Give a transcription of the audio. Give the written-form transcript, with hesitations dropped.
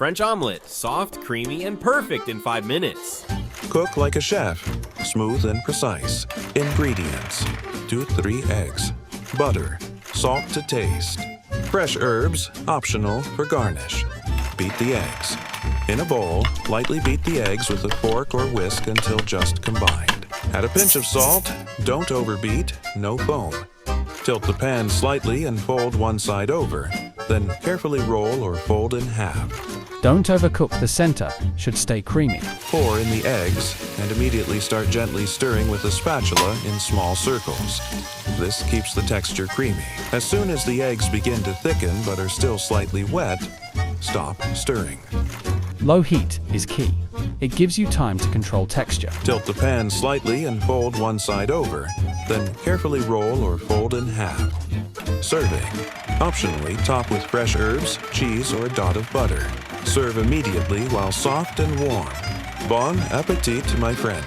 French omelette, soft, creamy, and perfect in 5 minutes. Cook like a chef, smooth and precise. Ingredients: 2-3 eggs, butter, salt to taste. Fresh herbs, optional for garnish. Beat the eggs. In a bowl, lightly beat the eggs with a fork or whisk until just combined. Add a pinch of salt, don't overbeat, no foam. Tilt the pan slightly and fold one side over, then carefully roll or fold in half. Don't overcook the center, should stay creamy. Pour in the eggs and immediately start gently stirring with a spatula in small circles. This keeps the texture creamy. As soon as the eggs begin to thicken but are still slightly wet, stop stirring. Low heat is key. It gives you time to control texture. Tilt the pan slightly and fold one side over, then carefully roll or fold in half. Serving. Optionally, top with fresh herbs, cheese, or a dot of butter. Serve immediately while soft and warm. Bon appetit, my friend.